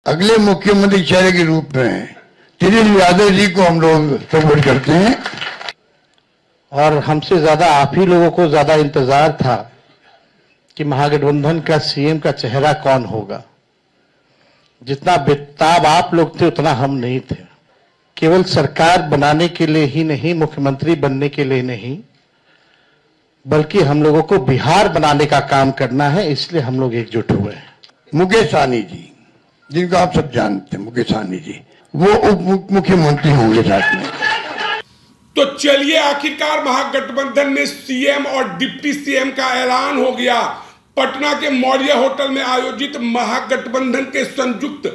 अगले मुख्यमंत्री चेहरे के रूप में तेजस्वी यादव जी को हम लोग सपोर्ट करते हैं। और हमसे ज्यादा आप ही लोगों को ज्यादा इंतजार था कि महागठबंधन का सीएम का चेहरा कौन होगा। जितना बेताब आप लोग थे उतना हम नहीं थे। केवल सरकार बनाने के लिए ही नहीं, मुख्यमंत्री बनने के लिए नहीं, बल्कि हम लोगों को बिहार बनाने का काम करना है, इसलिए हम लोग एकजुट हुए हैं। मुकेश सहनी जी, जिनको आप सब जानते हैं, मुकेश सहनी जी, वो उप मुख्यमंत्री होंगे साथ में। तो चलिए, आखिरकार महागठबंधन में सीएम और डिप्टी सीएम का ऐलान हो गया। पटना के मौर्य होटल में आयोजित महागठबंधन के संयुक्त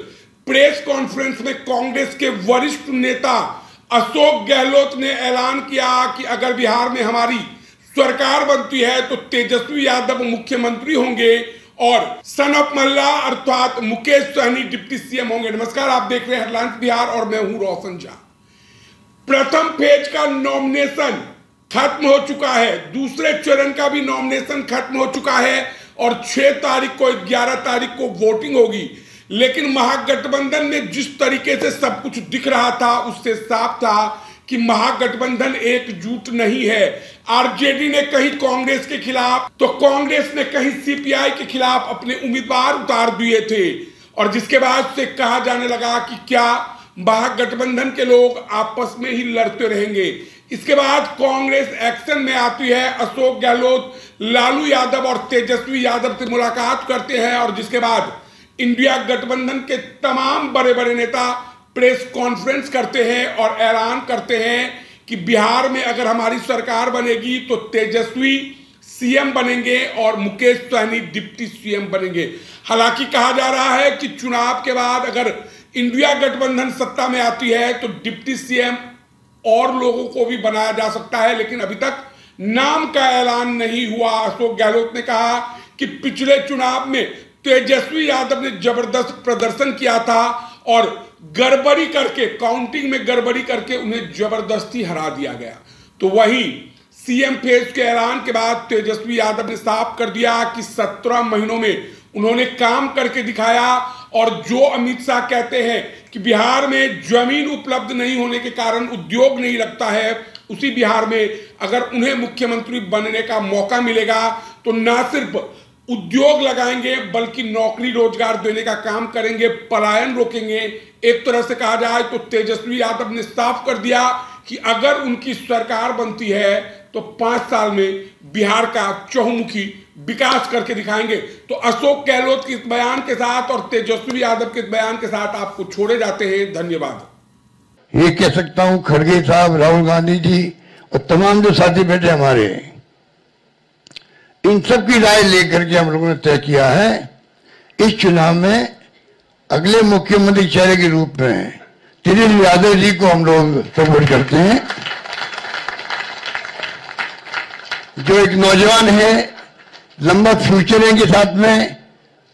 प्रेस कॉन्फ्रेंस में कांग्रेस के वरिष्ठ नेता अशोक गहलोत ने ऐलान किया कि अगर बिहार में हमारी सरकार बनती है तो तेजस्वी यादव मुख्यमंत्री होंगे और सन ऑफ मल्ला अर्थात मुकेश सहनी डिप्टी सीएम होंगे। नमस्कार, आप देख रहे हैं हेडलाइंस बिहार और मैं हूं रोशन झा। प्रथम फेज का नॉमिनेशन खत्म हो चुका है, दूसरे चरण का भी नॉमिनेशन खत्म हो चुका है और 6 तारीख को 11 तारीख को वोटिंग होगी। लेकिन महागठबंधन में जिस तरीके से सब कुछ दिख रहा था उससे साफ था कि महागठबंधन एकजुट नहीं है। आरजेडी ने कहीं कांग्रेस के खिलाफ तो कांग्रेस ने कहीं सीपीआई के खिलाफ अपने उम्मीदवार उतार दिए थे और जिसके बाद से कहा जाने लगा कि क्या महागठबंधन के लोग आपस में ही लड़ते रहेंगे। इसके बाद कांग्रेस एक्शन में आती है। अशोक गहलोत लालू यादव और तेजस्वी यादव से मुलाकात करते हैं और जिसके बाद इंडिया गठबंधन के तमाम बड़े बड़े नेता प्रेस कॉन्फ्रेंस करते हैं और ऐलान करते हैं कि बिहार में अगर हमारी सरकार बनेगी तो तेजस्वी सीएम बनेंगे और मुकेश सहनी डिप्टी सीएम बनेंगे। हालांकि कहा जा रहा है कि चुनाव के बाद अगर इंडिया गठबंधन सत्ता में आती है तो डिप्टी सीएम और लोगों को भी बनाया जा सकता है, लेकिन अभी तक नाम का ऐलान नहीं हुआ। अशोक गहलोत ने कहा कि पिछले चुनाव में तेजस्वी यादव ने जबरदस्त प्रदर्शन किया था और गड़बड़ी करके, काउंटिंग में गड़बड़ी करके उन्हें जबरदस्ती हरा दिया गया। तो वही सीएम फेज के ऐलान के बाद तेजस्वी यादव ने साफ कर दिया कि 17 महीनों में उन्होंने काम करके दिखाया और जो अमित शाह कहते हैं कि बिहार में जमीन उपलब्ध नहीं होने के कारण उद्योग नहीं लगता है, उसी बिहार में अगर उन्हें मुख्यमंत्री बनने का मौका मिलेगा तो ना सिर्फ उद्योग लगाएंगे बल्कि नौकरी रोजगार देने का काम करेंगे, पलायन रोकेंगे। एक तरह से कहा जाए तो तेजस्वी यादव ने साफ कर दिया कि अगर उनकी सरकार बनती है तो 5 साल में बिहार का चहुमुखी विकास करके दिखाएंगे। तो अशोक गहलोत के इस बयान के साथ और तेजस्वी यादव के इस बयान के साथ आपको छोड़े जाते हैं। धन्यवाद। ये कह सकता हूं खड़गे साहब, राहुल गांधी जी और तमाम जो साथी बैठे हमारे, इन सब की राय लेकर के हम लोगों ने तय किया है इस चुनाव में अगले मुख्यमंत्री चेहरे के रूप में तेजस्वी यादव जी को हम लोग सपोर्ट करते हैं। जो एक नौजवान है, लंबा फ्यूचर है इनके साथ में,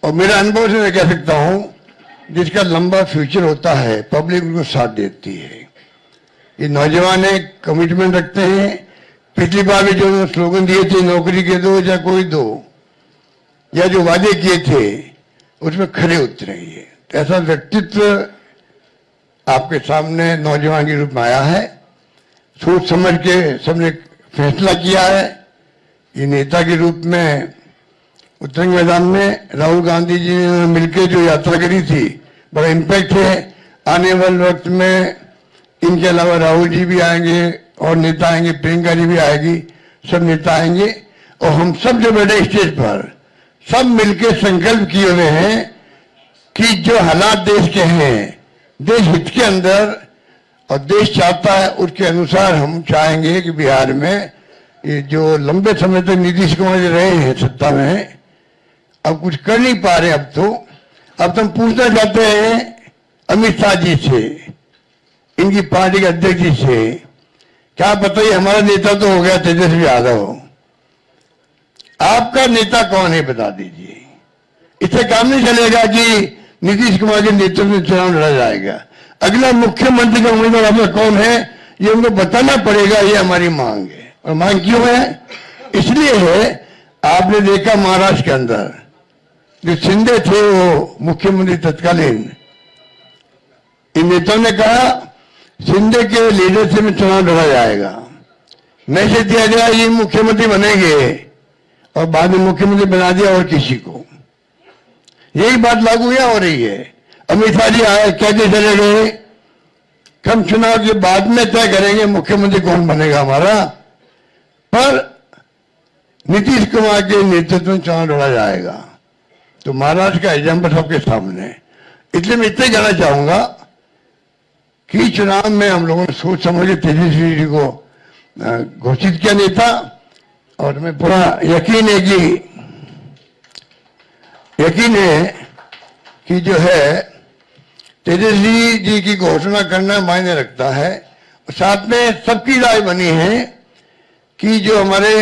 और मेरा अनुभव से मैं कह सकता हूं जिसका लंबा फ्यूचर होता है पब्लिक उनको साथ देती है। ये नौजवान है, कमिटमेंट रखते हैं। पिछली बार भी जो स्लोगन दिए थे, नौकरी के दो या कोई दो, या जो वादे किए थे उसमें खरे उतरेंगे। तो ऐसा व्यक्तित्व आपके सामने नौजवान के रूप में आया है। सोच समझ के सबने फैसला किया है। ये नेता के रूप में उतरंग मैदान में राहुल गांधी जी ने मिलकर जो यात्रा करी थी, बड़ा इम्पैक्ट है। आने वाले वक्त में इनके अलावा राहुल जी भी आएंगे और नेता आएंगे, प्रियंका जी भी आएगी, सब नेता आएंगे और हम सब जो बैठे स्टेज पर सब मिलकर संकल्प किए हुए हैं कि जो हालात देश के हैं, देश हित के अंदर और देश चाहता है उसके अनुसार हम चाहेंगे कि बिहार में ये जो लंबे समय तक नीतीश कुमार जी रहे हैं सत्ता में, अब कुछ कर नहीं पा रहे। अब तो हम पूछना चाहते हैं अमित शाह जी से, इनकी पार्टी के अध्यक्ष जी से, क्या बताइए हमारा नेता तो हो गया तेजस्वी यादव, आपका नेता कौन है बता दीजिए। इससे काम नहीं चलेगा कि नीतीश कुमार के नेतृत्व में चुनाव लड़ा जाएगा। अगला मुख्यमंत्री का उम्मीदवार आपका कौन है ये उनको बताना पड़ेगा, ये हमारी मांग है। और मांग क्यों है? इसलिए है, आपने देखा महाराष्ट्र के अंदर जो शिंदे थे वो मुख्यमंत्री तत्कालीन, इन नेताओं ने कहा शिंदे के लीडरशिप में चुनाव लड़ा जाएगा, मैसेज दिया गया ये मुख्यमंत्री बनेंगे और बाद में मुख्यमंत्री बना दिया और किसी को। यही बात लागू क्या हो रही है। अमित शाह जी आए, कहते चले गए हम चुनाव के बाद में तय करेंगे मुख्यमंत्री कौन बनेगा हमारा, पर नीतीश कुमार के नेतृत्व में चुनाव लड़ा जाएगा। तो महाराष्ट्र का एग्जाम्पल सबके सामने है। इसलिए मैं इतना कहना चाहूंगा कि चुनाव में हम लोगों ने सोच समझ के तेजस्वी जी को घोषित किया नेता, और हमें पूरा यकीन है कि जो है तेजस्वी जी की घोषणा करना मायने रखता है। और साथ में सबकी राय बनी है कि जो हमारे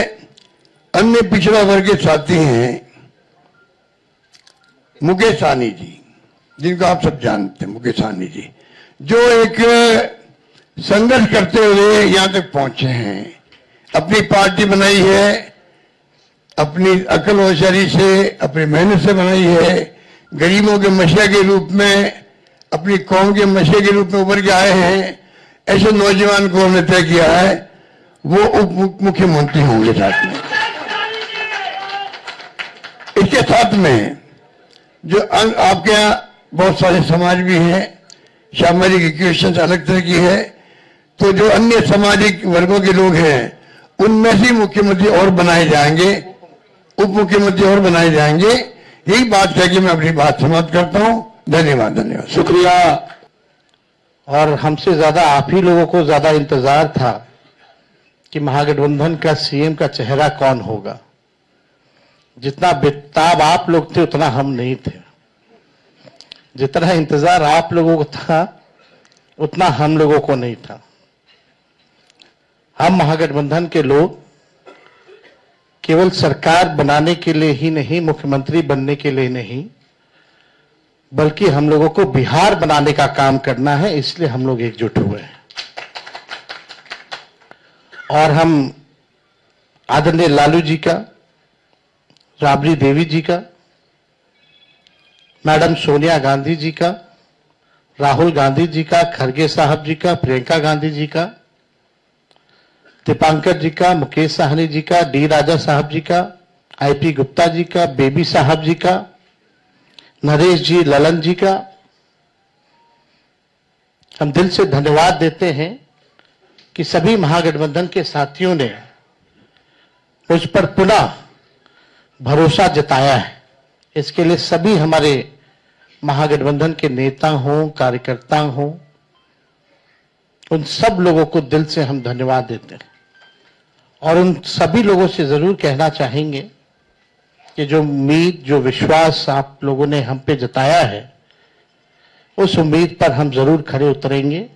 अन्य पिछड़ा वर्ग के साथी हैं, मुकेश सहनी जी, जिनको आप सब जानते हैं, मुकेश सहनी जी जो एक संघर्ष करते हुए यहां तक पहुंचे हैं, अपनी पार्टी बनाई है, अपनी अकल होशियारी से, अपनी मेहनत से बनाई है, गरीबों के मसीहा के रूप में, अपनी कौम के मसीहा के रूप में उभर के आए हैं। ऐसे नौजवान को हमने तय किया है वो उप मुख्यमंत्री होंगे। साथ में इसके साथ में जो आपके यहाँ बहुत सारे समाज भी हैं, सामाजिक इक्वेशन अलग तरह की है, तो जो अन्य सामाजिक वर्गों के लोग हैं उनमें से मुख्यमंत्री और बनाए जाएंगे, उप मुख्यमंत्री और बनाए जाएंगे। यही बात है कि मैं अपनी बात समाप्त करता हूं। धन्यवाद। शुक्रिया। और हमसे ज्यादा आप ही लोगों को ज्यादा इंतजार था कि महागठबंधन का सीएम का चेहरा कौन होगा। जितना बेताब आप लोग थे उतना हम नहीं थे, जितना इंतजार आप लोगों को था उतना हम लोगों को नहीं था। हम महागठबंधन के लोग केवल सरकार बनाने के लिए ही नहीं, मुख्यमंत्री बनने के लिए नहीं, बल्कि हम लोगों को बिहार बनाने का काम करना है, इसलिए हम लोग एकजुट हुए हैं। और हम आदरणीय लालू जी का, राबड़ी देवी जी का, मैडम सोनिया गांधी जी का, राहुल गांधी जी का, खरगे साहब जी का, प्रियंका गांधी जी का, दीपांकर जी का, मुकेश सहनी जी का, डी राजा साहब जी का, आईपी गुप्ता जी का, बेबी साहब जी का, नरेश जी, ललन जी का हम दिल से धन्यवाद देते हैं कि सभी महागठबंधन के साथियों ने मुझ पर पुनः भरोसा जताया है। इसके लिए सभी हमारे महागठबंधन के नेता हों, कार्यकर्ता हों, उन सब लोगों को दिल से हम धन्यवाद देते हैं। और उन सभी लोगों से जरूर कहना चाहेंगे कि जो उम्मीद, जो विश्वास आप लोगों ने हम पे जताया है, उस उम्मीद पर हम जरूर खरे उतरेंगे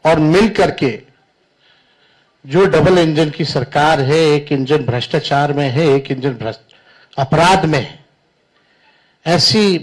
और मिल करके जो डबल इंजन की सरकार है, एक इंजन भ्रष्टाचार में है, एक इंजन अपराध में है, ऐसी